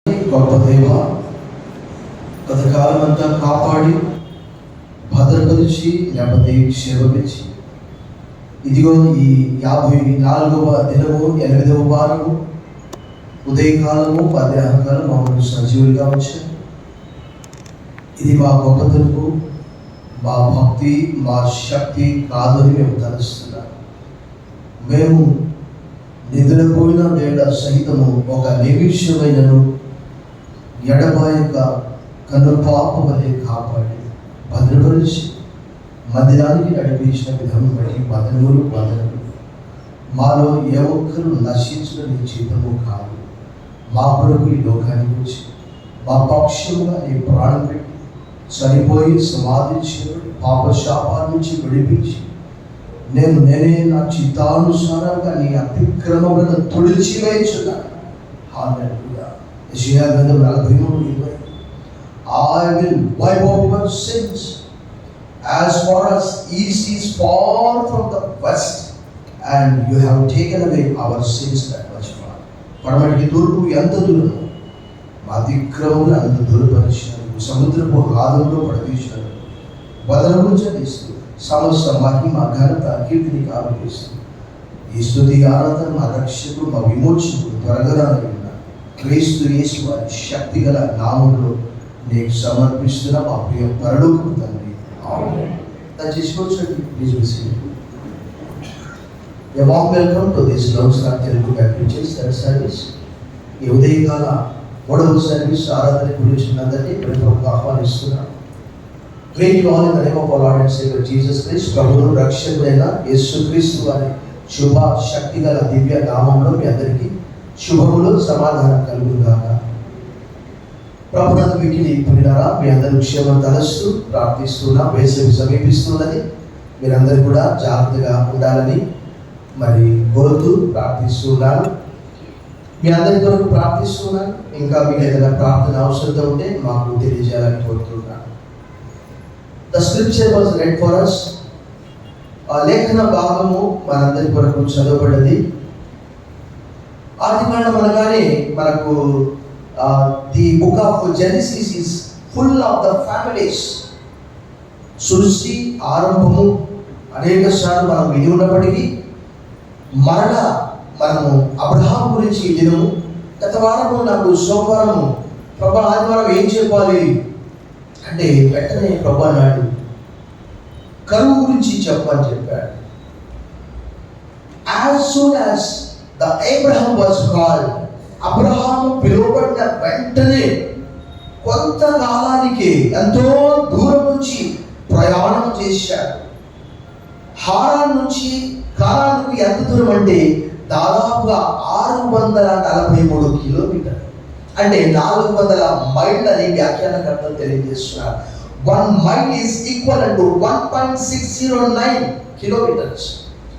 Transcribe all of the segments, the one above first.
గొప్ప దేవ, గత కాలం అంతా కాపాడి భద్రపరిచి లేకపోతే క్షేమమిచ్చి ఇదిగో ఈ 54వ దినము 8వ వారము ఉదయకాలము మధ్యాహ్నకాలం మమ్మల్ని సజీవులుగా వచ్చారు. ఇది మా గొప్పతనము, మా భక్తి, మా శక్తి కాదు అని మేము తలుస్తున్నాం. మేము నిద్రపోయిన వేళ సహితము ఒక నిమిషమైనను ఎడబాయక కనుపాప వలె కాపాడి భద్రపరిచి మందిరానికి నడిపించిన విధానం బట్టి వదనములు మాలో ఏ ఒక్కరు నశించడం నీ చిత్తము కాదు. మా కొరకు ఈ లోకానికి వచ్చి మా పక్షముగా నీ ప్రాణం పెట్టి చనిపోయి సమాధించిన పాప శాపాల నుంచి విడిపించి నేనే నా చిత్తానుసారంగా నీ అతిక్రమములను తుడిచివేయుచున్నాను. హల్లెలూయా. యెషయా గ్రంథం 43:20 I will wipe out your sins as far as east is far from the west, and you have taken away our sins that much far. పడమటికి తూర్పు ఎంత దూరము, మా అతిక్రమములు అంత దూరపరిచినారు. సముద్రపు గాధంలో పడదీసినారు. వదనములు చెల్లిస్తూ సమస్త మహిమ ఘనత కీర్తిని ఆరోపిస్తూ ఈ స్తుతి ఆరాధన మా రక్షకుడు, మా విమోచకుడు త్వరగా క్రీస్తు యేసు వారి శక్తి గల నామములో నీకు సమర్పిస్తున్న మా ప్రియ పరలోకపు తండ్రి. దయచేసి please receive. A warm welcome to this Lone Star Telugu Baptist Church service. ఈ ఉదయకాల 3వ సర్వీస్ ఆరాధన గురించి అందరినీ ప్రభువుకు ఆహ్వానిస్తున్నాను. Greet you all in the name of our Lord and Savior Jesus Christ. ప్రభువును రక్షకుడైన యేసుక్రీస్తు వారి శుభ శక్తి గల దివ్య నామములో మీ అందరికీ శుభములు సమాధానం కలుగుగాక. ప్రభునందు వీటిని పురినారా మీ అందరూ క్షేమం తలస్తూ ప్రార్థిస్తున్నా. వేసవి సమీపిస్తున్నది, మీరందరూ కూడా జాగ్రత్తగా ఉండాలని మరి కోరుతూ ప్రార్థిస్తున్నాను. మీ అందరి కొరకు ప్రార్థిస్తున్నాను. ఇంకా మీకు ఏదైనా ప్రార్థన అవసరం ఉంటే మాకు తెలియజేయాలని కోరుతున్నాను. The scripture was read for us. లేఖన భాగము మనందరి కొరకు చదవబడ్డది. ఆదికాండం అనగానే మనకు the Book of Genesis is full of the families. సృష్టి ఆరంభము అనేక సార్లు మనం విని ఉన్నప్పటికీ మరలా మనము అబ్రహాం గురించి దినము గత వారము నాకు సోమవారము ప్రభా ఆదివారం ఏం చెప్పాలి అంటే వెంటనే ప్రభా అన్నాడు కరువు గురించి చెప్పని చెప్పాడు. As soon as the Abraham was called, Abraham పిలువబడిన వెంటనే కొంతకాలానికి ఎంతో దూరం నుంచి ప్రయాణం చేశాడు. హారాన్ నుంచి కానానుకు ఎంత దూరం అంటే దాదాపుగా 643 కిలోమీటర్లు, అంటే 400 మైళ్ళు అని వ్యాఖ్యానకర్తలు తెలియజేస్తున్నారు. 1 mile is equal to 1.609 kilometres.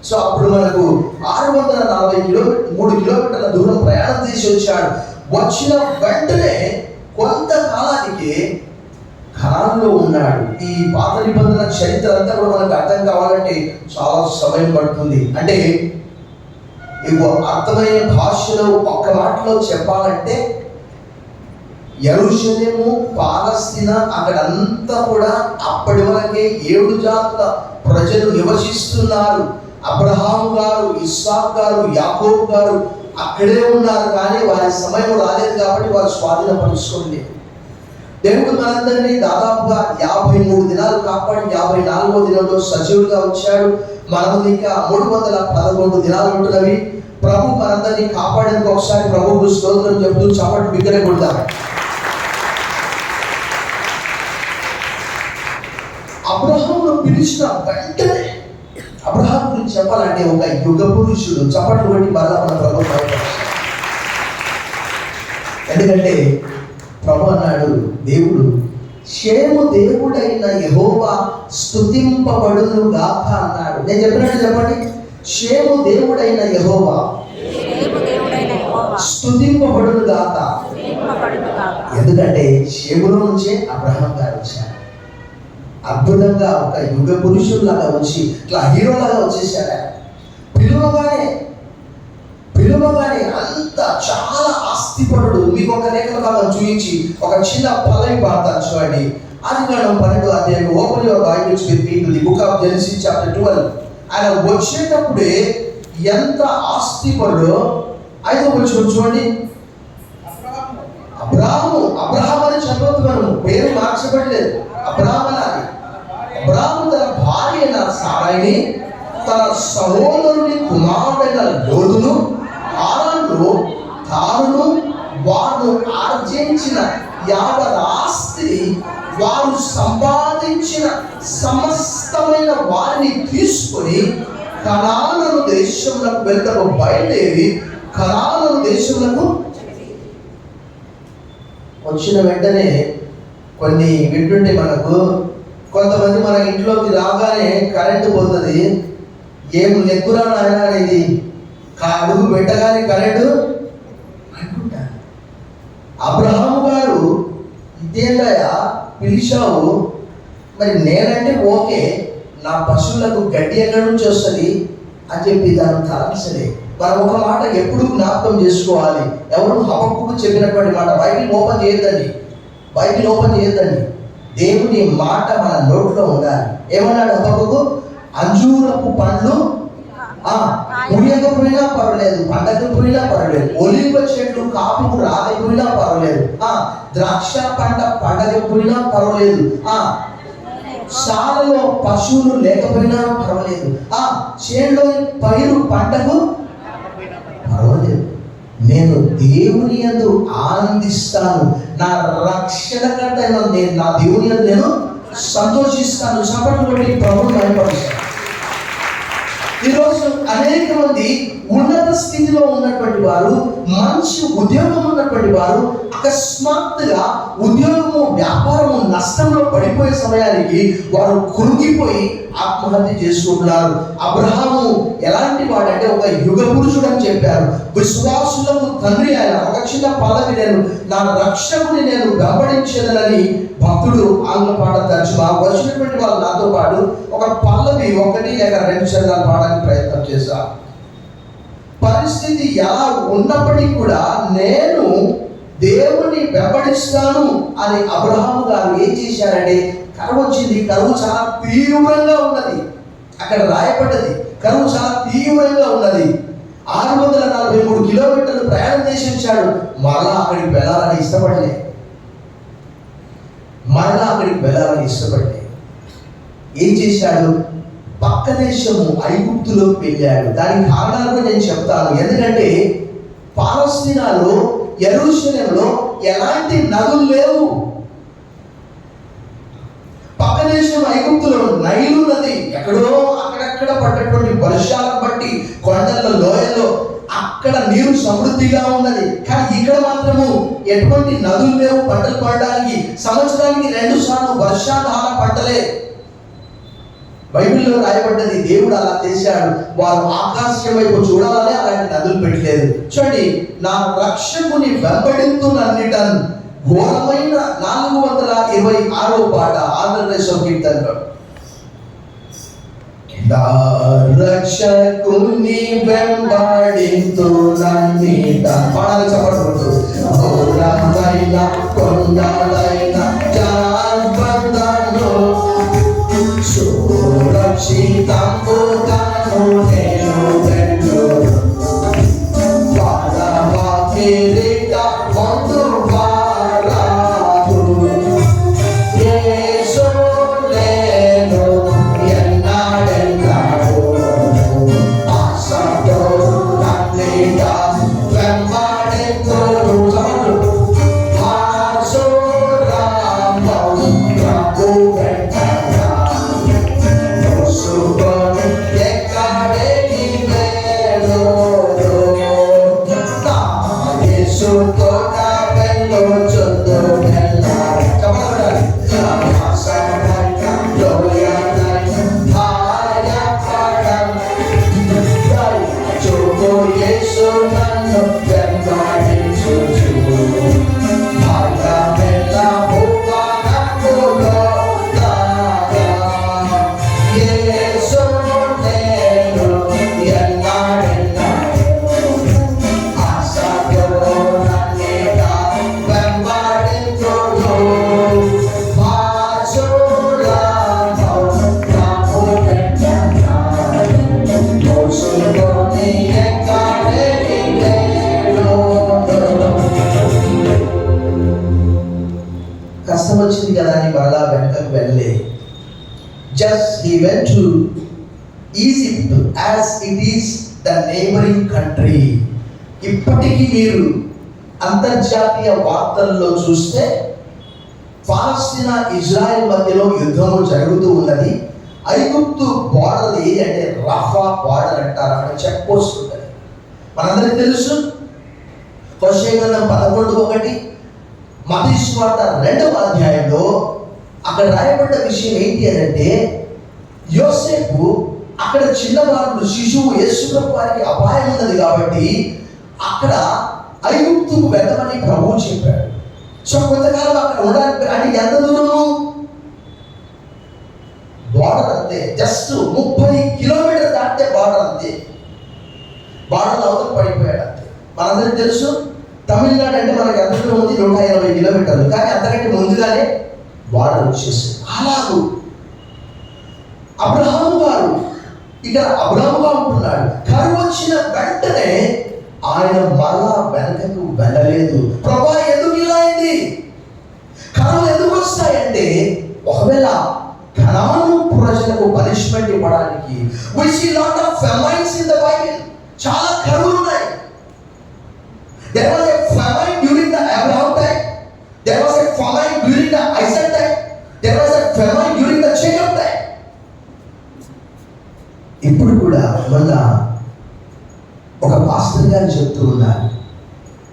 So అప్పుడు మనకు 643 కిలోమీటర్ల దూరం ప్రయాణం చేసి వచ్చాడు. వచ్చిన వెంటనే కొంతకాలానికి ఖానానులో ఉన్నాడు. ఈ పాత నిబంధన చరిత్ర అంతా కూడా మనకు అర్థం కావాలంటే చాలా సమయం పడుతుంది. అంటే అర్థమయ్యే భాషలో ఒక్క మాటలో చెప్పాలంటే యెరూషలేము, పాలస్తీనా అక్కడంతా కూడా అప్పటి వరకే 7 జాతుల ప్రజలు నివసిస్తున్నారు. అబ్రహాము గారు, ఇస్సాకు గారు, యాకోబు గారు అక్కడే ఉన్నారు. కానీ వారి సమయం రాలేదు కాబట్టి వారు స్వాధీనపరుచుకోలేదు. దేవుడు మనందరినీ దాదాపుగా 53 దినాలు కాపాడి 54వ దినంలో సజీవులుగా వచ్చాడు. మనము ఇంకా 311 దినాలు ఉంటున్నవి. ప్రభు మనందరినీ కాపాడేందుకు ఒకసారి ప్రభువుకు స్తోత్రం చెబుతూ చప్పట్లు బిగ్గరగా కొడతారు. అబ్రహామును పిలిచిన వెంటనే అబ్రహాం గురించి చెప్పాలంటే ఒక యుగ పురుషుడు. చప్పట్లు బట్టి మరలా మన ప్రభు ఎందుకంటే ప్రభు అన్నాడు, దేవుడు షేము దేవుడైన యెహోవా స్తుతింపబడును గాక అన్నాడు. నేను చెప్పినట్టు చెప్పండి, షేము దేవుడైన యెహోవా స్తుతింపబడును గాక. ఎందుకంటే షేములో నుంచే అబ్రహాం గారు వచ్చారు. అద్భుతంగా ఒక యుగ పురుషుల్లాగా వచ్చి ఇట్లా హీరోలాగా వచ్చేసాడు. పిలువగానే అంత చాలా ఆస్తిపరుడు. మీకు ఒక లేఖన భాగం చూపించి ఒక చిన్న పల్లవి పాడతాను చూడండి. ఆదికాండం 12వ అధ్యాయం. Open your Bibles with me to the Book of Genesis chapter 12. ఆయన వచ్చేటప్పుడే ఎంత ఆస్తిపరుడో 5వ వచనం చూడండి. అబ్రహాము అని చదవద్దు, మనం పేరు మార్చబడలేదు, అబ్రహాము అని. అబ్రహాము తన భార్య అయిన సారాయిని, తన సహోదరుని కుమారుడైన లోతును, హారానులో తారును, వారు ఆర్జించిన యావత్ ఆస్తిని, వారు సంపాదించిన సమస్తమైన వారిని తీసుకొని కనాను దేశంలోకి వెళ్తూ బయలుదేరి కనాను దేశంలో వచ్చిన వెంటనే కొన్ని వింటుంటే మనకు కొంతమంది మన ఇంట్లోకి రాగానే కరెంటు పోతుంది, ఏం లెక్కురా నాయన అనేది, అడుగు పెట్టగానే కరెంటు అనుకుంటారు. అబ్రహాము గారు ఇదేందయ్యా పిలిచావు, మరి నేనంటే ఓకే, నా పశువులకు గడ్డి ఎక్కడి నుంచి వస్తుంది అని చెప్పి దాన్ని తలంచలే. మనం ఒక మాట ఎప్పుడు జ్ఞాపకం చేసుకోవాలి. ఎవరు హబక్కుకు చెప్పినటువంటి మాట బైబిల్ ఓపెన్ చేయొద్దండి. దేవుని మాట మన నోట్లో ఉండాలి. ఏమన్నాడు హబక్కుకు? అంజూరపు పండ్లు ఉడియకపోయినా పర్వాలేదు, పండకపోయినా పర్వాలేదు, ఒలివ చెట్లు కాపుకు రాకపోయినా పర్వాలేదు, ద్రాక్ష పంట పండకపోయినా పర్వాలేదు, శాలలో పశువులు లేకపోయినా పర్వాలేదు, చేనులో పైరు పంటకు పర్వాలేదు, నేను దేవుని యందు ఆనందిస్తాను, నా రక్షణకర్త నేను నా దేవుని యందు నేను సంతోషిస్తాను. చప్పట్లు ప్రభువును మహిమపరుస్తాను. ఈరోజు అనేక మంది ఉన్నత స్థితిలో ఉన్నటువంటి వారు, మంచి ఉద్యోగం ఉన్నటువంటి వారు అకస్మాత్తుగా ఉద్యోగము వ్యాపారము నష్టంలో పడిపోయే సమయానికి వారు కృంగిపోయి ఆత్మహత్య చేసుకుంటున్నారు. అబ్రహాము ఎలాంటి వాడంటే ఒక యుగ పురుషుడు అని చెప్పారు. విశ్వాసులకు తండ్రి ఆయన. ఒక చిన్న పదవి, నేను నా రక్షకుని నేను వెంబడించేదనని భక్తుడు ఆంగ్ల పాట తర్జుమా. వచ్చినటువంటి వాళ్ళు నాతో పాటు ఒక పల్లవి 1 లేక 2 చరణాలు పాడడానికి ప్రయత్నం చేశారు. పరిస్థితి ఎలా ఉన్నప్పటికీ కూడా నేను దేవుని వెంబడిస్తాను అని అబ్రహాము గారు ఏం చేశారంటే, కరువు వచ్చింది, కరువు చాలా తీవ్రంగా ఉన్నది, అక్కడ రాయబడ్డది, కరువు చాలా తీవ్రంగా ఉన్నది. 643 కిలోమీటర్లు ప్రయాణం చేసి వచ్చాడు. మరలా అక్కడికి వెళ్ళాలని ఇష్టపడలే. ఏం చేశాడు? పక్క దేశము ఐగుప్తులోకి వెళ్ళాడు. దానికి కారణాలు కూడా నేను చెప్తాను. ఎందుకంటే పాలస్తీనాలో, యెరూషలేములో ఎలాంటి నదులు లేవు. పక్క దేశం ఐగుప్తులో నైలు నది ఎక్కడో అక్కడక్కడ పడ్డటువంటి వర్షాలను బట్టి కొండల లోయలో అక్కడ నీరు సమృద్ధిగా ఉన్నది. కానీ ఇక్కడ మాత్రము ఎటువంటి నదులు లేవు పంటలు పడడానికి. సంవత్సరానికి 2 సార్లు వర్షాధార పంటలే. బైబిల్లో రాయబడ్డది. దేవుడు అలా చేశాడు. వారు ఆకాశం వైపు చూడాలని అలాంటి నదులు పెట్టలేదు. చూడండి, నా రక్షకుని వెంబడితున్నన్నిటన్ ఘోరమైన 426వ పాట ఆంధ్రప్రదేశ్ కీర్తనలో. నా రక్షకుని వెంబడితున్నన్నిట పాడాలి. చెప్పండి. ఘోరమైన కొండలైన జాగ్రత్తలో సురక్షితంబుగాను నేను వెళ్ళు పరమ కిరీట పొందువారాదు యేసు నేను ఎన్నాడెన్నాడు ఆశతో నన్నిట వెంబడితురు వెళ్ళే. Just he went to Egypt as it is the neighbouring country. ఇప్పటికీ మీరు అంతర్జాతీయ వార్తల్లో చూస్తే పాలస్తీనా ఇజ్రాయెల్ మధ్యలో యుద్ధము జరుగుతూ ఉన్నది. ఐగుప్తు బార్డర్ ఏది అంటే రఫా బార్డర్ అంటారు, అక్కడ చెక్ పోస్ట్ ఉంటుంది. మనందరికీ తెలుసు హోషేయ గ్రంథం 11:1, మత్తయి సువార్త 2వ అధ్యాయంలో అక్కడ రాయబడ్డ విషయం ఏంటి అని అంటే, యోసేపు అక్కడ చిన్నవాడు శిశువు యేసుప్రభు వారికి అపాయం ఉన్నది కాబట్టి అక్కడ ఐగుప్తుకు వెళ్ళమని ప్రభువు చెప్పాడు. సో కొంతకాలం అక్కడ ఉండడానికి అంటే ఎంత దూరము? బార్డర్ అంతే, జస్ట్ 30 కిలోమీటర్ దాటితే బార్డర్ అంతే. బార్డర్ అవతల పడిపోయాడు అంతే. మనందరికీ తెలుసు తమిళనాడు అంటే మనకి ఎంత దూరం ఉంది? 180 కిలోమీటర్లు. కానీ అంతకంటే ముందుగానే బార్డర్ వచ్చేసింది. అలాగూ అబ్రహాము గారు ఇక్కడ అబ్రహాముగా ఉంటున్నాడు. కరువు వచ్చిన వెంటనే ఆయన మరలా వెనకకు వెళ్ళలేదు. ప్రభా ఎందుకు ఇలా అయింది? కరువులు ఎందుకు వస్తాయంటే ఒకవేళ కనాను ప్రజలకు పనిష్మెంట్ ఇవ్వడానికి. we see lot of famines in the Bible. చాలా కరువులు ఉన్నాయి. there was a famine during the Abraham time, there was a famine during the Isaac time, there was a famine during the Jacob time. ఇప్పుడు కూడా మొన్న ఒక pastor గారు చెప్తూ ఉన్నారు,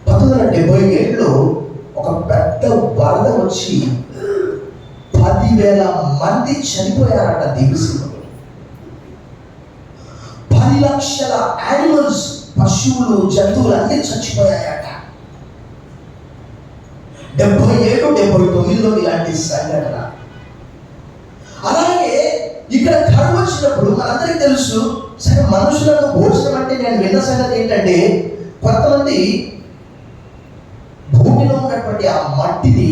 1977లో ఒక పెద్ద వరద వచ్చి 10,000 మంది చనిపోయారట దిగుసీమలో. 10 లక్షల యానిమల్స్, పశువులు, జంతువులు అన్నీ చచ్చిపోయాయట. 77, 79లో ఇలాంటి సంఘటన. అలాగే ఇక్కడ కరువు వచ్చినప్పుడు మనందరికీ తెలుసు, సరే మనుషులను భోజనం అంటే నేను విన్న సంగతి ఏంటంటే కొంతమంది భూమిలో ఉన్నటువంటి ఆ మట్టిని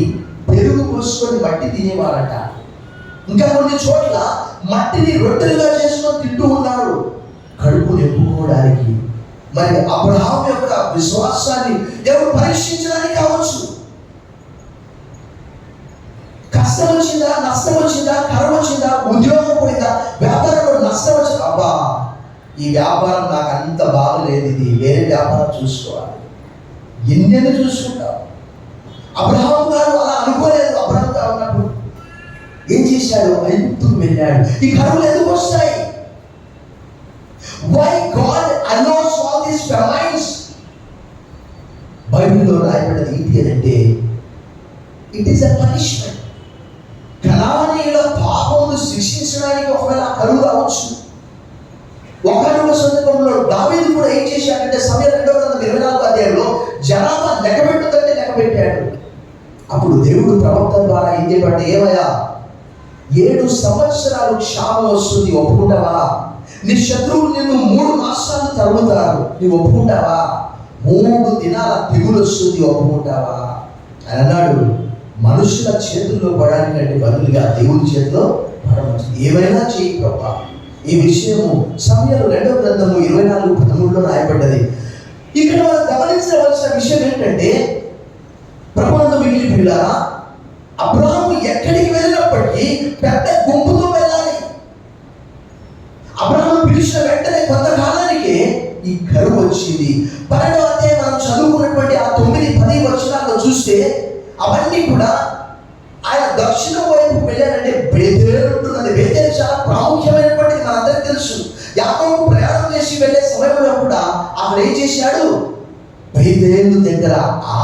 పెరుగు పోసుకొని మట్టి తినేవారట. ఇంకా కొన్ని చోట్ల మట్టిని రొట్టెలుగా చేసుకొని తింటూ ఉన్నారు కడుపు నింపుకోవడానికి. మరి అబ్రహాము యొక్క విశ్వాసాన్ని ఎవరు పరీక్షించడానికి కావచ్చు. కష్టం వచ్చిందా, నష్టం వచ్చిందా, కరువు వచ్చిందా, ఉద్యోగం పోయిందా, వ్యాపారంలో నష్టం వచ్చిందా, అబ్బా ఈ వ్యాపారం నాకు అంత బాగలేదు, ఇది వేరే వ్యాపారం చూసుకోవాలి, ఎన్నెన్ని చూసుకుంటావు. అబ్రహాము గారు అలా అనుకోలేదు. అబ్రహాము గారు ఉన్నప్పుడు ఏం చేశాడు? ఐగుప్తుకు వెళ్ళాడు. ఈ కరువులు ఎందుకు వస్తాయి? why God allows all these famines? బైబిల్లో రాయబడ్డది ఏంటి అంటే ఇట్ ఈస్ అ పనిష్మెంట్. కనానీయుల పాపమును శిక్షించడానికి ఒకవేళ కరువు రావచ్చు. ఒకనొక సందర్భంలో దావీదు కూడా ఏం చేశాడంటే సమయం 2వ గ్రంథం 24వ అధ్యాయంలో జనాభా లెక్కబెట్టుదంటే లెక్కబెట్టాడు. అప్పుడు దేవుడు ప్రవక్త ద్వారా ఏం చెప్పాడు? ఏమయ్యా 7 సంవత్సరాలు క్షామం వస్తుంది, ఒప్పుకుంటావా? నీ శత్రువులు నిన్ను 3 మాసాలు తరుముతారు, నీవు ఒప్పుకుంటావా? 3 దినాల తెగులు వస్తుంది, ఒప్పుకుంటావా అని అన్నాడు. మనుషుల చేతుల్లో పడడానికంటే బదులుగా దేవుని చేతిలో పడవచ్చు. ఏమైనా చేయి ప్రభా. ఈ విషయము సమయాలు 2వ గ్రంథము 24:13లో రాయబడ్డది. ఇక్కడ మనం గమనించవలసిన విషయం ఏంటంటే ప్రభువునందు మిగిలిన పిల్లారా, అబ్రహాము ఎక్కడికి వెళ్ళినప్పటికీ పెద్ద గుంపుతో వెళ్ళాలి. అబ్రహాము పిలిచిన వెంటనే కొంతకాలానికి ఈ కరువు వచ్చింది. 12వ అధ్యాయం మనం చదువుకున్నటువంటి ఆ 9-10 వచనాల్లో చూస్తే అవన్నీ కూడా ఆయన దక్షిణం వైపు వెళ్ళాడంటే బేతేలు ఉంటున్నది. బేతేలు చాలా ప్రాముఖ్యమైనటువంటిది మనందరికీ తెలుసు. యాకోబు ప్రయాణం చేసి వెళ్ళే సమయంలో కూడా అక్కడ ఏం చేశాడు? బేతేలు దగ్గర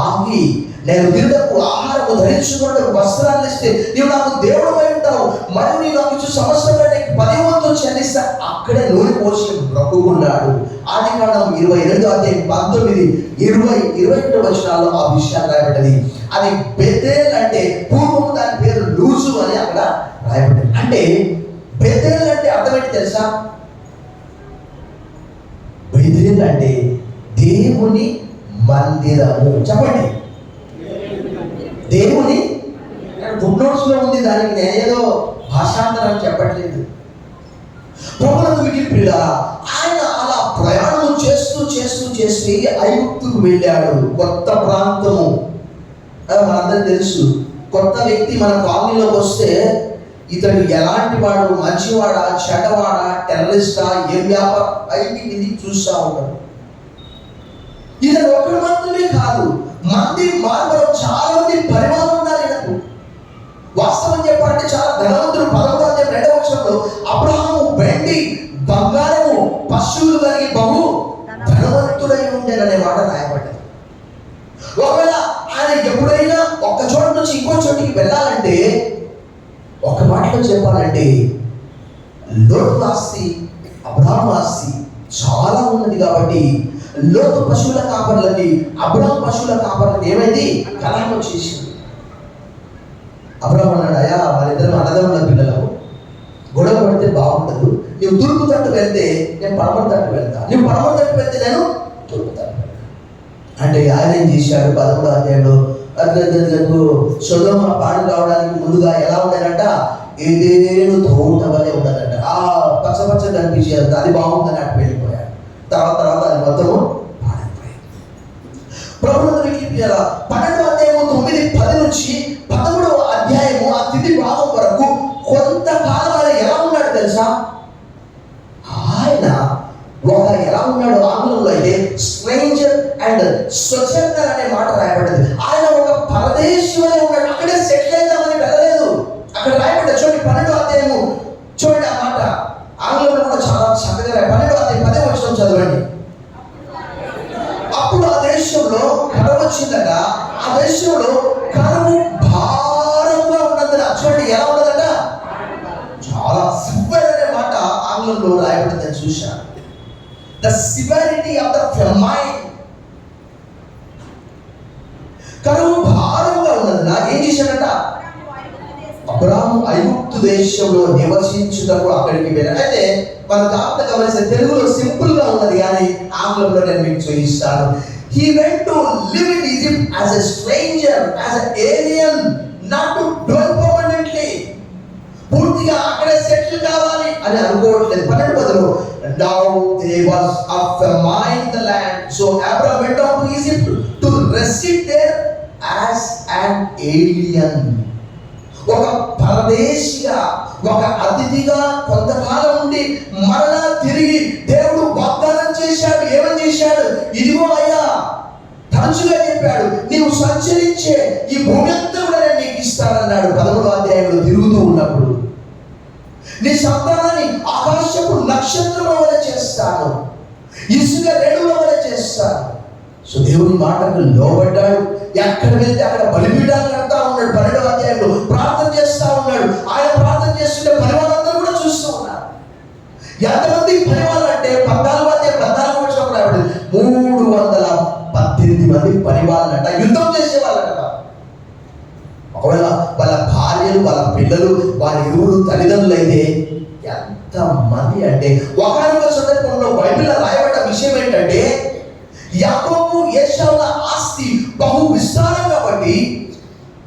ఆగి, నేను తిరుటకు ఆహారము ధరించుకున్నట్టు వస్త్రాలు ఇస్తే నీవు నాకు దేవుడు అయి ఉంటావు, మరియు నీవు నాకు ఇచ్చిన సంవత్సరం 10 వంతులు చెల్లిస్తా. అక్కడే నూనె పోసి బ్రతుకున్నాడు. ఆదికాండం 22వ అధ్యాయం 19, 20, 21 వచనాల్లో ఆ విషయాలు రాయబడ్డది. అది బెతేల్ అంటే పూర్వం దాని పేరు లూజు అని అక్కడ రాయబడ్డది. అంటే బెతేల్ అంటే అర్థం ఏంటి తెలుసా? బెతేల్ అంటే దేవుని మందిరము. చెప్పండి, దేవుని. ఫుడ్ నోట్స్ లో ఉంది, దానికి నేనేదో భాషాంతరం చెప్పట్లేదు. ప్రభువునందు మిగిలిన పిల్లారా, ఆయన అలా ప్రయాణం చేస్తూ చేస్తూ చేసి ఐగుప్తుకు వెళ్ళాడు. కొత్త ప్రాంతము. మనందరికీ తెలుసు, కొత్త వ్యక్తి మన కాలనీలోకి వస్తే ఇతడు ఎలాంటి వాడు, మంచివాడా, చెడ్డవాడా, టెర్రరిస్టా, ఏం వ్యాపారం అయింది ఇది చూస్తూ ఉంటాడు. ఇతడు ఒకడు మాత్రమే కాదు, మంది మార్గం చాలా మంది పరిమాణం ఉన్నారు ఈయనకు. వాస్తవం చెప్పాలంటే చాలా ధనవంతుడు. 11వ అబ్రహాము వెండి బంగారము పశువులు కలిగి బహు ధనవంతుడై ఉండేననే మాట రాయబడ్డది. ఒకవేళ ఆయన ఎప్పుడైనా ఒక చోట నుంచి ఇంకో చోటికి వెళ్ళాలంటే, ఒక మాటలో చెప్పాలంటే, లోతు ఆస్తి అబ్రహాము ఆస్తి చాలా ఉన్నది కాబట్టి లోతు పశువుల కాపర్లకి అబ్రహాము పశువుల కాపర్లకి ఏమైంది, కలహం వచ్చేసింది. అబ్రహాము అన్నాడు, అయ్యా వాళ్ళిద్దరు అన్నదమ్ముల పిల్లలు, గొడవ పడితే బాగుండదు. నువ్వు తూర్పు తట్టు వెళ్తే నేను పడమర తట్టు వెళ్తా, నువ్వు పడమర తట్టు వెళ్తే నేను తూర్పు తట్టు వెళ్తా అంటే ఆయన ఏం చేశాడు? 11వ అధ్యాయంలో సొదొమ పాడు కావడానికి ముందుగా ఎలా ఉండేనంట, ఏదేను తోట వలె ఉండదంట. ఆ పచ్చ కనిపించేది, అది బాగుందని అటు వెళ్ళిపోయాడు. తర్వాత అది మొత్తము పాడైపోయింది. ప్రభుత్వానికి 12వ అధ్యాయము 9, 10 నుంచి 13వ అధ్యాయము ఆ తిథి భాగం వరకు కొంతకాలం ఆయన ఎలా ఉన్నాడు తెలుసా? ఆయన ఎలా ఉన్నాడు, ఆంగ్లంలో అయితే స్ట్రేంజర్ అండ్ సొజెర్నర్ అనే మాట రాయబడ్డది. ఆయన ఒక పరదేశంలో ఉన్నాడు, అక్కడే సెటిల్ అవుతామని వెళ్ళలేదు. అక్కడ రాయబడ్డది చూడండి, 12వ అధ్యాయము చూడండి. ఆ మాట ఆంగ్లంలో కూడా చాలా చక్కగా 12వ అధ్యాయం 10వ వచనం చదవండి. అప్పుడు ఆ దేశంలో కరువు వచ్చిందట, ఆ దేశంలో కరువు భారంగా ఉన్నదట. చూడండి ఎలా ఉన్నదట, చాలా సివియర్ అనే మాట ఆంగ్లంలో రాయబడిందని చూశాను. The severity of the famine. కరువు భారంగా ఉన్నదట. ఏం చేశాడట? అబ్రహాము ఐగుప్తు దేశంలో నివసించుటకు అక్కడికి వెళ్ళాడు. అయితే మన జాగ్రత్త గమనిస్తే తెలుగులో సింపుల్ గా ఉన్నది, కానీ ఆంగ్లంలో నేను మీకు చూపిస్తాను. He went to live in Egypt as a stranger, as an alien, not to dwell permanently. పూర్తిగా అక్కడే సెటిల్ కావాలి అని అనుకోవట్లేదు. 12 Now there was a famine in the land, so Abraham went down to Egypt to reside there as an alien. ఒక పరదేశిగా, ఒక అతిథిగా కొంతకాలం ఉండి మరలా తిరిగి దేవుడు వాగ్దానం చేశాడు. ఏమని చేశాడు? ఇదిగో అయ్యా, తరచుగా చెప్పాడు, నీవు సంచరించే ఈ భూమి అంతా కూడా నేను నీకు ఇస్తానన్నాడు. 13వ అధ్యాయంలో తిరుగుతూ ఉన్నప్పుడు, నీ సంతానాన్ని ఆకాశపు నక్షత్రముల వలె చేస్తాను, ఇసుక రేణువుల వలె చేస్తాను. సో దేవుని మాటకు లోబడ్డాడు. ఎక్కడ వెళ్తే అక్కడ బలిపీఠాలు కడతా ఉన్నాడు. 12వ అధ్యాయంలో ప్రార్థన చేస్తా ఉన్నాడు. ఆయన ప్రార్థన చేస్తుంటే పరివారందరూ కూడా చూస్తూ ఉన్నారు. ఎంతమంది పరివారం అంటే 14వ అధ్యాయం 14వ వచనం రాయబడింది, 318 మంది పరివారాలంట. యుద్ధం చేసేవాళ్ళట. ఒకవేళ వాళ్ళ భార్యలు, వాళ్ళ పిల్లలు, వాళ్ళ ఇరువురు తల్లిదండ్రులు అయితే ఎంత మంది అంటే, ఒకనొక సందర్భంలో బైబిల్లో రాయబడ్డ విషయం ఏంటంటే, యాకోబు ఏశావుల ఆస్తి బహు విస్తారం కాబట్టి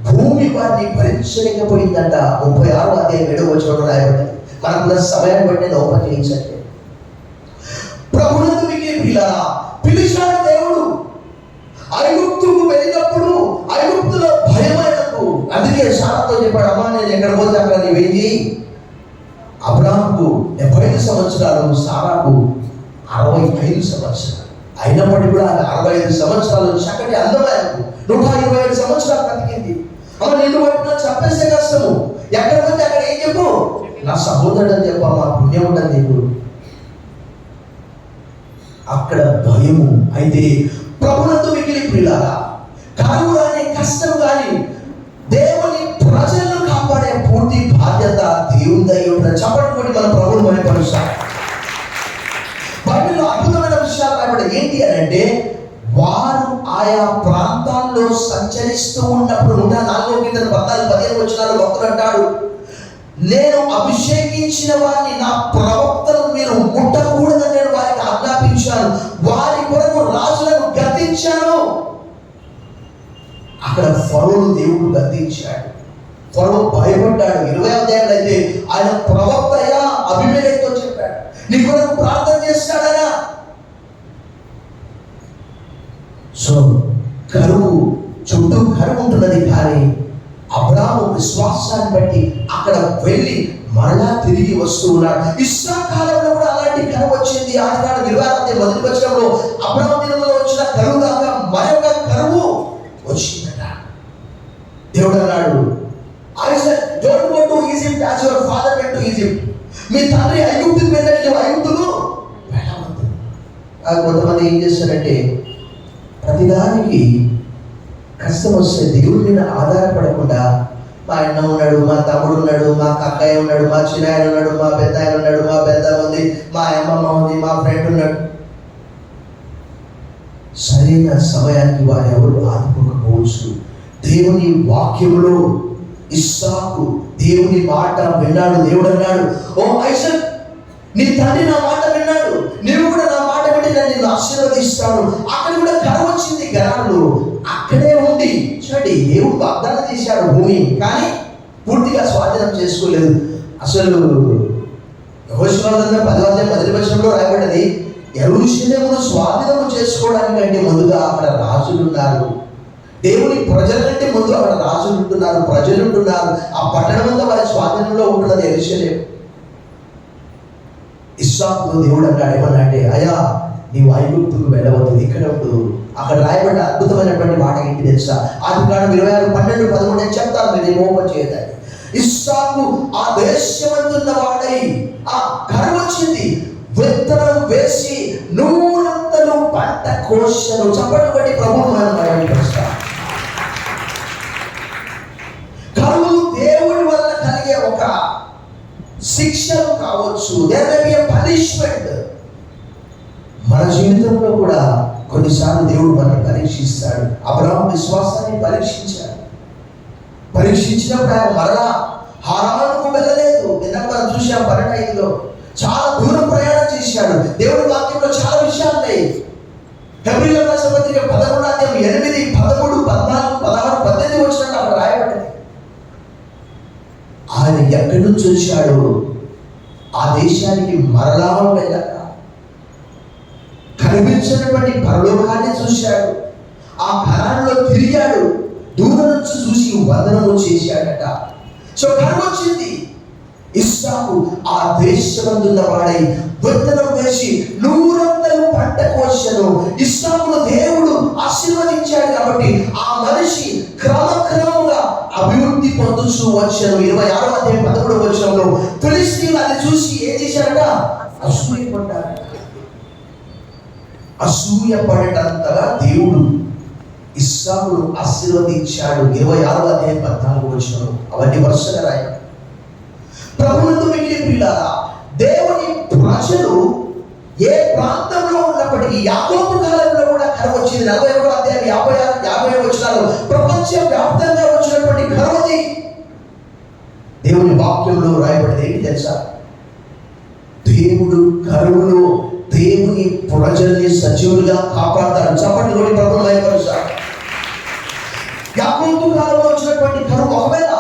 భూమి వారిని భరించలేకపోయిందంట. 36వ అధ్యాయం 7వ వచనంలో రాయబడ్డది. మనకున్న సమయాన్ని బట్టి నేను ఓపెన్ చేయించట్లేదు. ప్రభునందు మిక్కిలి ప్రియులారా, పిలిచాడు దేవుడు. ఐగుప్తుకు వెళ్ళినప్పుడు ఐగుప్తులో భయమైనకు, అందుకే శారాతో చెప్పాడు, అమ్మా నేను ఎక్కడ పోతే అక్కడ నీవేంటి. అబ్రాహాముకు 75 సంవత్సరాలు, సారాకు 65 సంవత్సరాలు. అయినప్పటికీ కూడా 65 సంవత్సరాలు చక్కటి అందమైనకు 125 సంవత్సరాలు బతికింది. అమ్మ నిన్ను పట్టిన చంపేస్తే కష్టము, ఎక్కడ పోతే అక్కడ ఏం చెప్పు, నా సహోదరుడు అని చెప్పమ్మా, పుణ్యం ఉంటుంది నీకు. అక్కడ భయము. అయితే ప్రభునందు మిగిలి ప్రియులారా, కరువు కానీ కష్టం కానీ దేవుని ప్రజలను కాపాడే పూర్తి బాధ్యత దేవుని ఉంటుంది. చెప్పండి కొట్టి మన ప్రభువును బయటపరుస్తాం. బైబిల్లో అద్భుతమైన విషయాలు రాయబడి ఏంటి అని అంటే, వారు ఆయా ప్రాంతాల్లో సంచరిస్తూ ఉన్నప్పుడు 104 కీర్తన 14-15 వచనాలు భక్తుడు అంటాడు, నేను అభిషేకించిన వారిని, నా ప్రవక్తను మీరు ముట్టకూడదని నేను వారికి ఆజ్ఞాపించాను, వారి కొరకు రాజులను గద్దించాను. అక్కడ ఫరోను దేవుడు గద్దించాడు. ఫరో భయపడ్డాడు. 20వ అధ్యాయంలో అయితే ఆయన ప్రవక్త అబీమెలెకుతో చెప్పాడు, నీ కొరకు ప్రార్థన చేస్తాడనా. సో కరువు చుట్టూ కరువు ఉంటున్నది, కానీ అబ్రాహాము విశ్వాసాన్ని బట్టి అక్కడ వెళ్ళి మరలా తిరిగి వస్తూ ఉన్నాడు. ఇస్సాకు కాలంలో కూడా అలాంటి కరువు వచ్చింది. ఆదికాండం 26 మొదటి వచనంలో అబ్రాహాము దినంలో వచ్చిన కరువు దాకా మరొక కరువు వచ్చిందట. దేవుడు అన్నాడు, Isaac, don't go to Egypt as your father went to Egypt. మీ తండ్రి ఐగుప్తుకు వెళ్ళినట్టు ఐగుప్తుకు వెళ్ళవద్దు. కొంతమంది ఏం చేస్తారంటే ప్రతిదానికి కష్టం వస్తే దేవుడి మీద ఆధారపడకుండా మా అన్న ఉన్నాడు, మా తమ్ముడు ఉన్నాడు, మా అక్కయ్య ఉన్నాడు, మా చిన్నాయన ఉన్నాడు, మా పెద్ద ఆయన ఉన్నాడు, మా పెద్ద ఉంది, మా అమ్మమ్మ ఉంది, మా ఫ్రెండ్ ఉన్నాడు. సరైన సమయానికి వారు ఎవరు ఆదుకోకపోవచ్చు. దేవుని వాక్యములో ఇస్సాకు దేవుని మాట విన్నాడు. దేవుడు అన్నాడు, ఓ ఐసాక్, నీ తండ్రి నా మాట విన్నాడు, నీవు కూడా నా మాట విని నిన్ను ఆశీర్వదిస్తాను. అక్కడ కూడా కరువు వచ్చింది. గరాలు అక్కడే ఉంది. చూడండి, దేవుడు వాగ్దానం చేశాడు భూమి, కానీ పూర్తిగా స్వాధీనం చేసుకోలేదు. అసలు యెహోషువ గ్రంథం 10వ రాయబడ్డది, యెరూషలేమును స్వాధీనం చేసుకోవడానికంటే ముందుగా అక్కడ రాజులు ఉన్నారు. దేవుని ప్రజల కంటే ముందు అక్కడ రాజులు ఉంటున్నారు, ప్రజలు ఉంటున్నారు. ఆ పట్టణం అంతా వారి స్వాధీనంలో ఉంటున్నది యెరూషలేము. ఇస్సాకుతో దేవుడు అన్నాడు, ఏమన్నాడే, అయ్యా నీవు ఐగుప్తుకు వెళ్ళవద్దు, ఇక్కడ ఉండు. అక్కడ రాయబడ్డ అద్భుతమైనటువంటి మాట ఏంటి తెలుసా? ఆదికాండం 26:12-13 నేను చెప్తాను, మీరు ఏమో చేయదని. ఇస్సాకు ఆ దేశమందున్న వాడై ఆ కరువు వచ్చింది, విత్తనం వేసి నూరంతలు పంట కోశను. చప్పట్లు బట్టి ప్రభువు మనం కరువు దేవుడి వల్ల కలిగే ఒక శిక్షలు కావచ్చు, there may be a punishment. మన జీవితంలో కూడా కొన్నిసార్లు దేవుడు మనల్ని పరీక్షిస్తాడు. అబ్రాహాము విశ్వాసాన్ని పరీక్షించాడు. పరీక్షించినప్పుడు ఆయన మరలా హారానుకు వెళ్ళలేదు. ఇందాక మనం చూసాం 12:5లో చాలా దూరం ప్రయాణం చేశాడు. దేవుడి వాక్యంలో చాలా విషయాలు ఉన్నాయి. హెబ్రీయులకు రాసిన పత్రిక 11:8, 13, 14, 16, 18 వచ్చినట్టు అక్కడ రాయబడింది. ఆయన ఎక్కడి నుంచి వచ్చాడు? ఆ దేశానికి మరలా వెళ్ళక కనిపించినటువంటి పరలోకాన్ని చూశాడు. ఆ కణాల్లో తిరిగాడు. దూరం నుంచి చూసి వందనము చేశాడట. సో కరువు వచ్చింది. ఇస్సాకు ఆ దేశమందున్న వాడై విత్తనం వేసి నూరంతలు పంట కోశను. ఇస్సాకును దేవుడు ఆశీర్వదించాడు కాబట్టి ఆ మనిషి క్రమక్రమంగా అభివృద్ధి పొందుతూ వచ్చాను. 26:13 ఫిలిష్తీయులు అది చూసి ఏం చేశారట? అసూయపడ్డారట. అసూయపడేటంతగా దేవుడు ఇస్సాకును ఆశీర్వదించాడు. 26:14 అవన్నీ వరుసగా రాయ. ప్రభువునందు మిగిలిన ప్రియులారా, దేవుని ప్రజలు ఏ ప్రాంతంలో ఉన్నప్పటికీ యాకోబు కాలంలో కూడా కరువు వచ్చింది. 41:56-57 ప్రపంచ వ్యాప్తంగా వచ్చినటువంటి కరువుది దేవుని వాక్యంలో రాయబడింది. ఏంటి తెలుసా? దేవుడు కరువులో దేవుని ప్రజల్ని సజీవులుగా కాపాడతాడు. చప్పట్లు కొట్టి ప్రభువును మహిమపరుస్తాడు. యాకోబు కాలంలో వచ్చినటువంటి కరువు, ఒకవేళ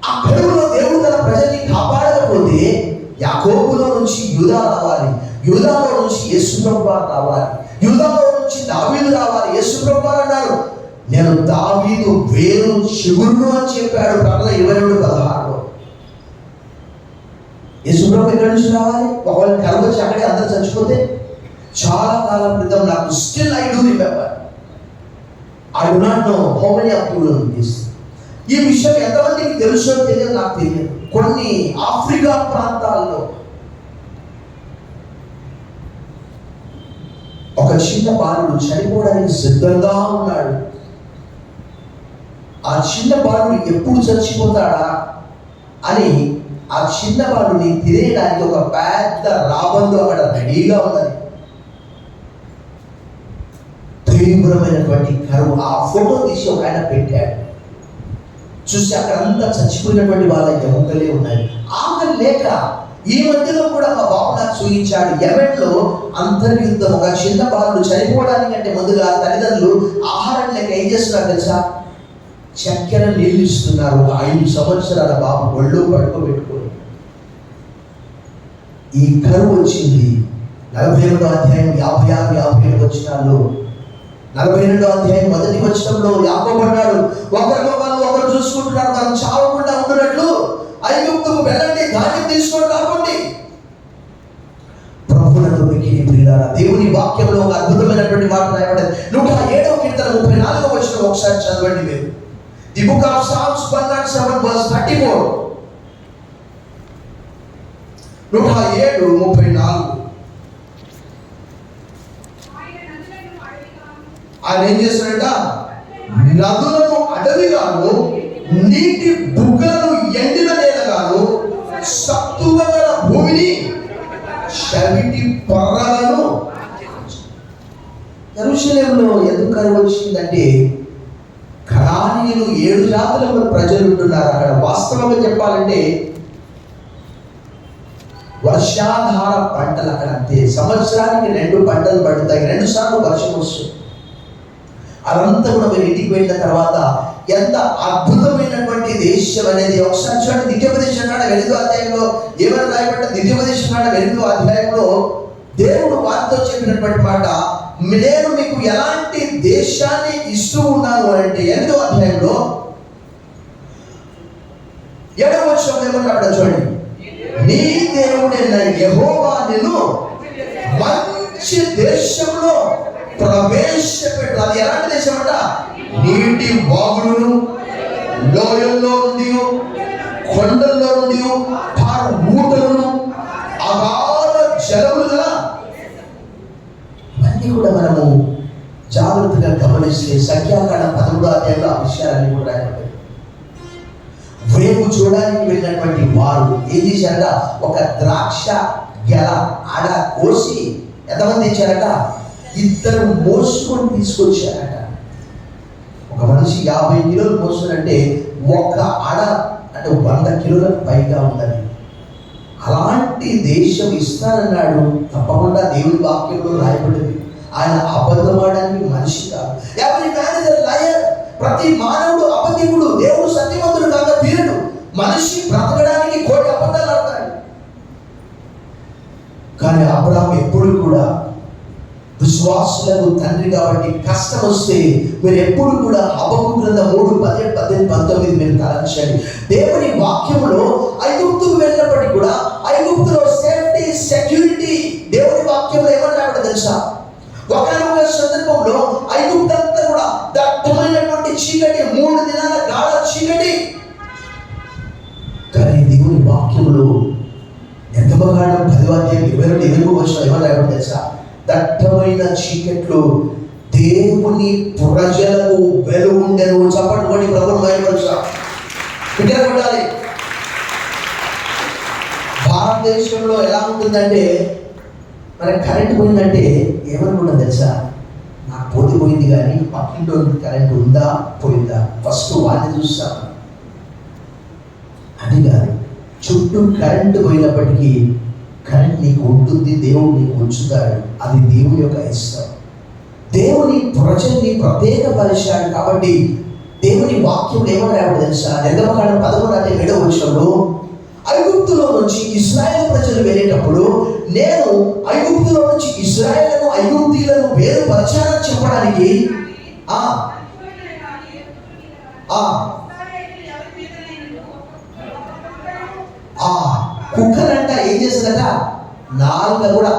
ఆ కరువులో దేవుడు తన ప్రజల్ని కాపాడకపోతే యాకోబులో నుంచి యూదా రావాలి, యూదాలో నుంచి యేసుప్రభువు రావాలి, యూదాలో నుంచి దావీదు రావాలి. యేసుప్రభువు అన్నారు, నేను దావీదు వేరు చిగురును అని చెప్పాడు ప్రకటన 22:16. యేసుప్రభువు ఎక్కడి నుంచి రావాలి? ఒకవేళ కరువు వచ్చి అక్కడే అందరూ చచ్చిపోతే? చాలా కాలం క్రితం నాకు still I do remember, I do not know how many of you know this. ఈ విషయం ఎంతమందికి తెలుసో తెలియదు, నాకు తెలియదు. కొన్ని ఆఫ్రికా ప్రాంతాల్లో ఒక చిన్న బాలుడు చనిపోవడానికి సిద్ధంగా ఉన్నాడు. ఆ చిన్న బాలుడు ఎప్పుడు చచ్చిపోతాడా అని ఆ చిన్న బాలుని తినేయడానికి ఒక పెద్ద రాబందు అక్కడ రెడీగా ఉన్నది. తీవ్రమైనటువంటి కరువు. ఆ ఫోటో తీసి ఒక ఆయన పెట్టాడు. చూసి అక్కడ అంతా చచ్చిపోయినటువంటి వాళ్ళ ఎముకలే ఉన్నాయి. ఆకలి లేక ఈ మధ్యలో కూడా మా బాబు నాకు చూపించాడు. యెమెన్లో అంతర్యుద్ధం, ఒక చిన్న బాలుడు చనిపోవడానికంటే ముందుగా తల్లిదండ్రులు ఆహారం లేక ఏం చేస్తున్నారు తెలుసా? చక్కెర నీళ్ళు ఇస్తున్నారు. ఒక 5 సంవత్సరాల బాబు ఒళ్ళు పడుకోబెట్టుకొని. ఈ కరువు వచ్చింది. 42వ అధ్యాయం 56-57 వచనాల్లో, 42వ అధ్యాయం 1వ వచనంలో యాకోబు అన్నాడు, ఒకరు చూసుకుంటున్నారు. చెప్తున్నాడు, మనం చావకుండా ఉంటున్నట్లు ఐగుప్తుకు వెళ్ళండి, ధాన్యం తీసుకొని రాకండి. ప్రభువునందు మిక్కిలి ప్రియులారా, దేవుని వాక్యంలో ఒక అద్భుతమైనటువంటి మాట రాయబడింది. 107వ కీర్తన 34వ వచనం ఒకసారి చదవండి మీరు. The Book of Psalms 107 verse 34. 107:34. ఆయన ఏం చేస్తాడంట? నదులను అడవిగాను, నీటి బుగ్గలను ఎండిన నేలగాను, సత్తువ గల భూమిని చవిటి పొర్రలను. యెరూషలేములో ఎందుకు కరువు వచ్చిందంటే, కనానీయులు 7 జాతుల ప్రజలు ఉంటున్నారు అక్కడ. వాస్తవంగా చెప్పాలంటే వర్షాధార పంటలు అక్కడ అంతే. సంవత్సరానికి 2 పంటలు పడుతాయి, 2 సార్లు వర్షం వస్తుంది. అదంతా కూడా మీరు ఇంటికి వెళ్ళిన తర్వాత ఎంత అద్భుతమైనటువంటి దేశం అనేది ఒకసారి చూడండి. ద్వితీయోపదేశం కాండ 8వ అధ్యాయంలో ఏమని రాయబడ్డ? ద్వితీయోపదేశం కాండ 8వ అధ్యాయంలో దేవుడు వారితో చెప్పినటువంటి మాట, నేను మీకు ఎలాంటి దేశాన్ని ఇస్తూ ఉన్నాను అంటే 8వ అధ్యాయంలో 7వ వచనం ఏమంటాడో చూడండి. నీ దేవుడైన యెహోవా నిన్ను మంచి దేశంలో ప్రవేశపెట్టు. అది ఎలాంటి దేశం అంట? నీటి వాగులను, లోయల్లో నుండి, కొండల్లో నుండి పారు ఊటలను, అగాధ జలములు గల. ఇవన్నీ కూడా మనము జాగ్రత్తగా గమనిస్తే సంఖ్యాకాండం 13వ అధ్యాయంలో ఆ విషయాలన్నీ కూడా రాయబడ్డాయి. వేగు చూడడానికి వెళ్ళినటువంటి వారు ఏం చేశారట? ఒక ద్రాక్ష గెల ఆడ కోసి ఎంతమంది ఇచ్చారట? 2 మోసుకొని తీసుకొచ్చారట. ఒక మనిషి 50 కిలోలు మోసుకుంటే ఒక ఆడ అంటే 100 కిలోలకు పైగా ఉన్నది. అలాంటి దేశం ఇస్తానన్నాడు. తప్పకుండా దేవుని వాక్యంలో రాయబడింది. ఆయన అబద్ధమాడడానికి మనిషి కాదు. ఎవరి మేనేజర్ లయర్. ప్రతి మానవుడు అబద్ధికుడు, దేవుడు సత్యవంతుడు కాక తీరడు. మనిషి బ్రతకడానికి 1,000 అబద్ధాలు ఆడతాడు. కానీ అబ్రహాం ఎప్పుడు కూడా విశ్వాసులకు తండ్రి కాబట్టి కష్టం వస్తే మీరు ఎప్పుడు కూడా హబక్కు గ్రంథం 3:18-19 మీరు తలంచండి. దేవుని వాక్యములో ఐగుప్తుకు వెళ్ళినప్పటికీ కూడా ఐగుప్తులో సేఫ్టీ, సెక్యూరిటీ దేవుని వాక్యంలో ఏమని రావడం తెలుసా? ఒకనొక సందర్భంలో ఐగుప్తంతా కూడా దట్టమైనటువంటి చీకటి, 3 దినాల గాఢ చీకటి. కానీ దేవుని వాక్యములో నిర్గమకాండం 10వ అధ్యాయం 22-28 వచనం ఏమని రాయబడి తెలుసా? దట్టమైన చీకట్లో దేవుని ప్రజలకు వెలుగుండెను. చప్పట్లు కొట్టి ప్రభువును మహిమపరచాలి. ఇక్కడ కొట్టాలి. భారతదేశంలో ఎలా ఉంటుందంటే, మనకి కరెంట్ పోయిందంటే ఏమనుకుంటాం తెలుసా? నాకు పోయింది కానీ పక్కింటో కరెంట్ ఉందా పోయిందా ఫస్ట్ వాడిని చూస్తాం. అది కాదు, చుట్టూ కరెంటు పోయినప్పటికీ కరెంట్ నీకు ఉంటుంది, దేవుడు నీకు ఉంచుతాడు. అది దేవుని యొక్క ఇష్టం. దేవుని ప్రజల్ని ప్రత్యేకపరిచాడు కాబట్టి దేవుని వాక్యం ఏమని రావడం తెలుసా? నిర్గమకాండం 11:7 వచనంలో ఐగుప్తులో నుంచి ఇశ్రాయేలు ప్రజలు వెళ్ళేటప్పుడు నేను ఐగుప్తులో నుంచి ఇశ్రాయేలును ఐగుప్తీయులను వేరుపరచాలని చెప్పడానికి కుక్కలంట ఏం చేస్తుందట? నాలుక కూడా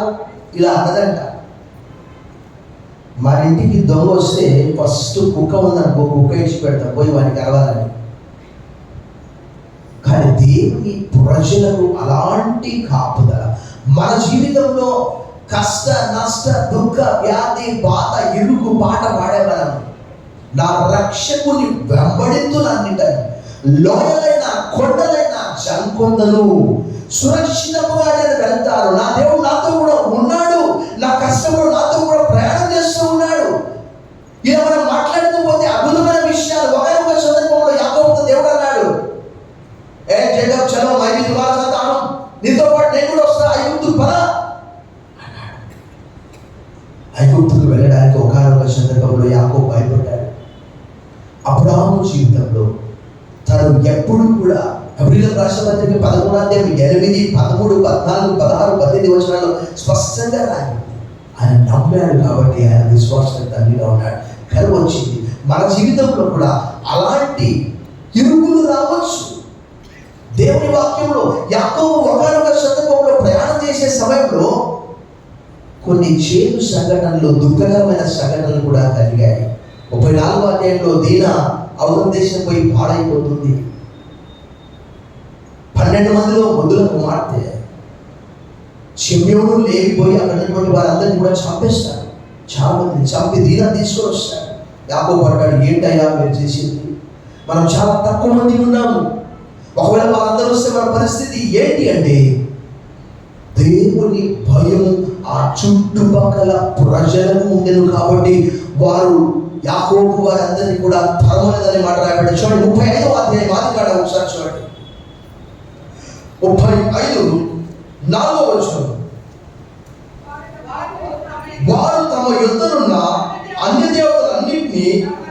ఇలా అన్నదంట. మన ఇంటికి దొంగ వస్తే ఫస్ట్ కుక్క ఉందనుకో, కుక్క ఇచ్చి పెడతాం పోయి వాడికి అరవాలని. కానీ దేవుని ప్రజలకు అలాంటి కాపుదల. మన జీవితంలో కష్ట నష్ట దుఃఖ వ్యాధి బాధ ఇరుకు పాట పాడేవాళ్ళం. నా రక్షకుని వెంబడితులన్నిటని లోయలైన కొండలైన జంకొందలు సురక్షితంగా నేను వెళ్తాను. నా దేవుడు నాతో కూడా ఉన్నాడు. నా కష్టంలో నాతో కూడా ప్రయాణం చేస్తూ ఉన్నాడు. ఇలా మనం మాట్లాడుతూ పోతే అద్భుతమైన విషయాలు. ఒక సందర్భంలో యాకోబుతో దేవుడు అన్నాడు, ఏ జేకబ్ చలో మై విత్ యు ఆల్సో, నీతో పాటు నేను కూడా వస్తా, ఐగుప్తుకు పద. ఐగుప్తుకు వెళ్ళడానికి ఒకనొక సందర్భంలో యాకోబు భయపడ్డాడు. అబ్రహాము జీవితంలో తను ఎప్పుడు కూడా హెబ్రీయులకు రాసిన పత్రిక 11వ అధ్యాయం 8, 13, 14, 16, 18 వచనాల్లో స్పష్టంగా రాయి. ఆయన నమ్మాడు కాబట్టి ఆయన విశ్వాసం తండ్రిగా ఉన్నాడు. కరువు వచ్చింది. మన జీవితంలో కూడా అలాంటి ఇరుకులు రావచ్చు. దేవుని వాక్యంలో యాకోబు ఒకానొక సందర్భంలో ప్రయాణం చేసే సమయంలో కొన్ని చేదు సంఘటనలు, దుఃఖకరమైన సంఘటనలు కూడా కలిగాయి. 34వ అధ్యాయంలో దీనా అవతల దేశం పోయి పాడైపోతుంది. 12 మందిలో మొదల కుమార్తె షిమ్యోను లేకపోయి అక్కడ ఉన్నటువంటి వారందరినీ కూడా చంపేస్తారు. చాలా మంది చంపి దీనా తీసుకొని వస్తారు. యాకోబు అంటాడు, ఏంటయ్యా మీరు చేసింది? మనం చాలా తక్కువ మంది ఉన్నాము, ఒకవేళ వారందరూ వస్తే మన పరిస్థితి ఏంటి అంటే, దేవుని భయం ఆ చుట్టుపక్కల ప్రజలకు ఉండేది కాబట్టి వారు యాకోబు వారందరినీ కూడా తరమలేదని మాట రాయబడి. చూడండి 35వ అధ్యాయం ఆదికాండ ఒకసారి చూడండి. 35:4 వచనం. వారు తమ యుద్ధనున్న అన్య దేవతలన్నింటినీ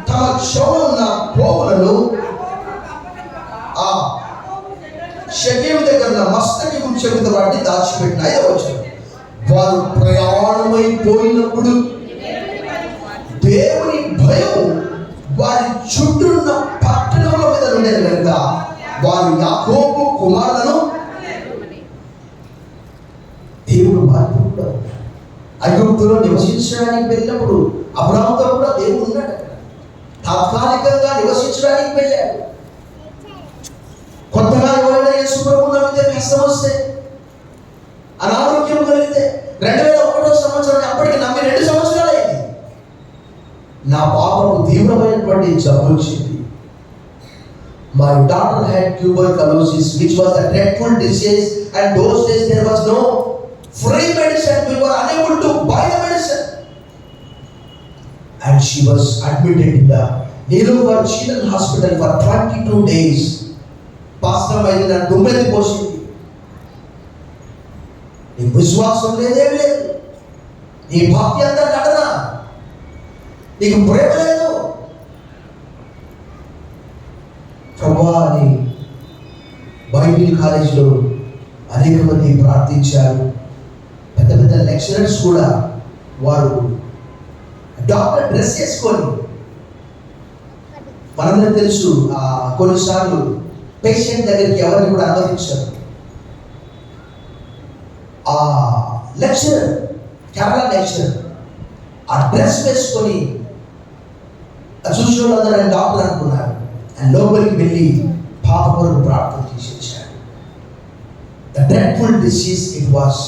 తమ చెవులున్న పోగులను షకేము దగ్గర మస్తకి చెబుత వాటిని దాచిపెట్టిన. 5వ వచనం. వారు ప్రయాణమైపోయినప్పుడు దేవుని భయం వారి చుట్టూ ఉన్న పట్టణముల మీద ఉండేది కనుక వారు యాకోబు కుమారులను దేవుడు వారితో కూడా ఐగుప్తులో నివసించడానికి వెళ్ళినప్పుడు అబ్రాహాముతో కూడా దేవుడు ఉన్నాడు. తాత్కాలికంగా నివసించడానికి వెళ్ళాడు. కొత్తగా ఎవరైనా యేసు ప్రభువును నమ్మితే కష్టం వస్తే, అనారోగ్యం కలిగితే 2001వ సంవత్సరం అప్పటికి నమ్మి 2 సంవత్సరాలు అయింది. నా పాపకు తీవ్రమైనటువంటి జబ్బు వచ్చింది. My daughter had tuberculosis, which was a dreadful disease, and those days there was no free medicine. We were unable to buy the medicine, and she was admitted in the Nehru Children's Hospital for 22 days. Pastor వైద్యుల దుమ్మెది పోసింది. నీకు విశ్వాసం లేదేం లేదు, నీ భక్తి అంతా నటన, నీకు ప్రేమ లేదు. ప్రభువా అని బైబిల్ కాలేజీలో అనేక మంది ప్రార్థించారు. పెద్ద పెద్ద లెక్చరర్స్ కూడా వారు డాక్టర్ డ్రెస్ వేసుకొని, మనందరికీ తెలుసు కొన్నిసార్లు పేషెంట్ దగ్గరికి ఎవరిని కూడా అనుమతించారు. ఆ లెక్చరర్, కేరళ లెక్చరర్ ఆ డ్రెస్ వేసుకొని చూసిన వాళ్ళందరూ ఆయన డాక్టర్ అనుకున్నారు. ఆయన లోపలికి వెళ్ళి పాప కొరకు ప్రార్థన చేసి వచ్చాడు. The dreadful disease it was.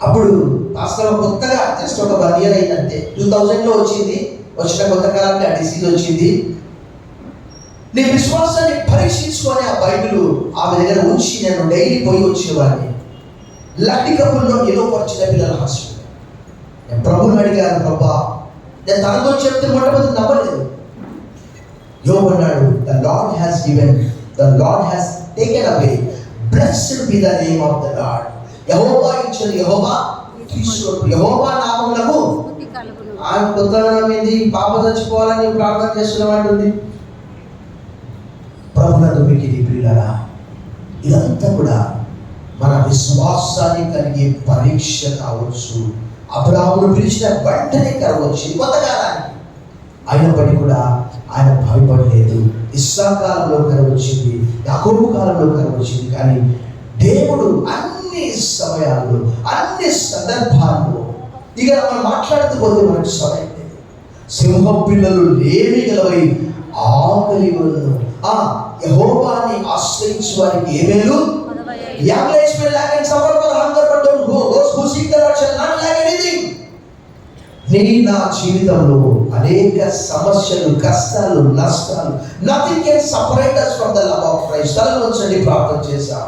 అప్పుడు పాస్టర్ కొత్తగా జస్ట్ ఒక 1 year అయిందంటే 2000లో వచ్చింది. వచ్చిన కొంతకాలానికి ఆ డిసీజ్ వచ్చింది. నీ విశ్వాసాన్ని పరీక్షించుకొని ఆ బైబిల్ ఆమె దగ్గర ఉంచి నేను డైలీ పోయి వచ్చేవాడిని. లడ్డి కప్పుల్లో నిలువపరిచిన పిల్లల హాస్పిటల్. నేను ప్రభువుని అడిగాను, ప్రభా నేను తనతో చెప్తే మొట్టమొదటి నమ్మలేదు. యోబు అన్నాడు, the Lord has given, the Lord has taken away, blessed be the name of the Lord. యెహోవా ఇచ్చిన యెహోవా తీసుకోడు. యెహోవా నామమునకు ఆయన కొత్తగా నమ్మింది, పాప చచ్చిపోవాలని ప్రార్థన చేస్తున్నవాడు. ప్రభునందు మిక్కిలి ప్రియులారా, ఇదంతా కూడా మన విశ్వాసాన్ని కలిగే పరీక్ష కావచ్చు. అబ్రాహామును పిలిచిన వెంటనే కరువు వచ్చింది కొంతకాలానికి. అయినప్పటికీ కూడా ఆయన భయపడలేదు. ఇస్సాకు కాలంలో కరువు వచ్చింది, యాకోబు కాలంలో కరువు వచ్చింది. కానీ దేవుడు అన్ని సమయాల్లో, అన్ని సందర్భాల్లో, ఇక మనం మాట్లాడుతూ పోతే మనకు సమయం లేదు. సింహం పిల్లలు లేమి గలవై ఆకలి వలన యెహోవాని ఆశ్రయించు వారికి ఏ మేలు? Young age may lack and suffer for hunger, but those who seek the Lord shall not lack anything. నా జీవితంలో అనేక సమస్యలు, కష్టాలు, నష్టాలు, nothing can separate us from the love of Christ. తలలోంచండి ప్రార్థన చేశాం.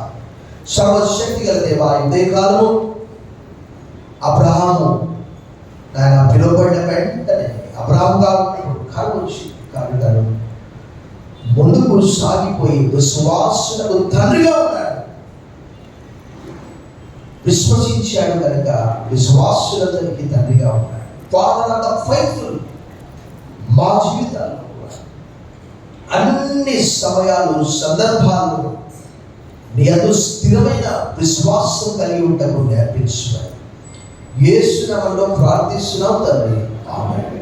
సర్వశక్తి గల దేవా, ఇదే కాలము అబ్రహాము ఆయన పిలువబడిన వెంటనే అబ్రహాము కావచ్చు కాదు ముందుకు సాగిపోయి విశ్వాసులకు తండ్రిగా ఉన్నాడు. విశ్వసించాడు కనుక విశ్వాసులందరికీ తండ్రిగా ఉన్నాడు. Father of the faithful. మా జీవితాల్లో అన్ని సమయాలు, సందర్భాల్లో నీ అందు స్థిరమైన విశ్వాసం కలిగి ఉంటాము నేర్పించున్నాడు. యేసు నామములో ప్రార్థిస్తున్నాం తండ్రి, ఆమేన్.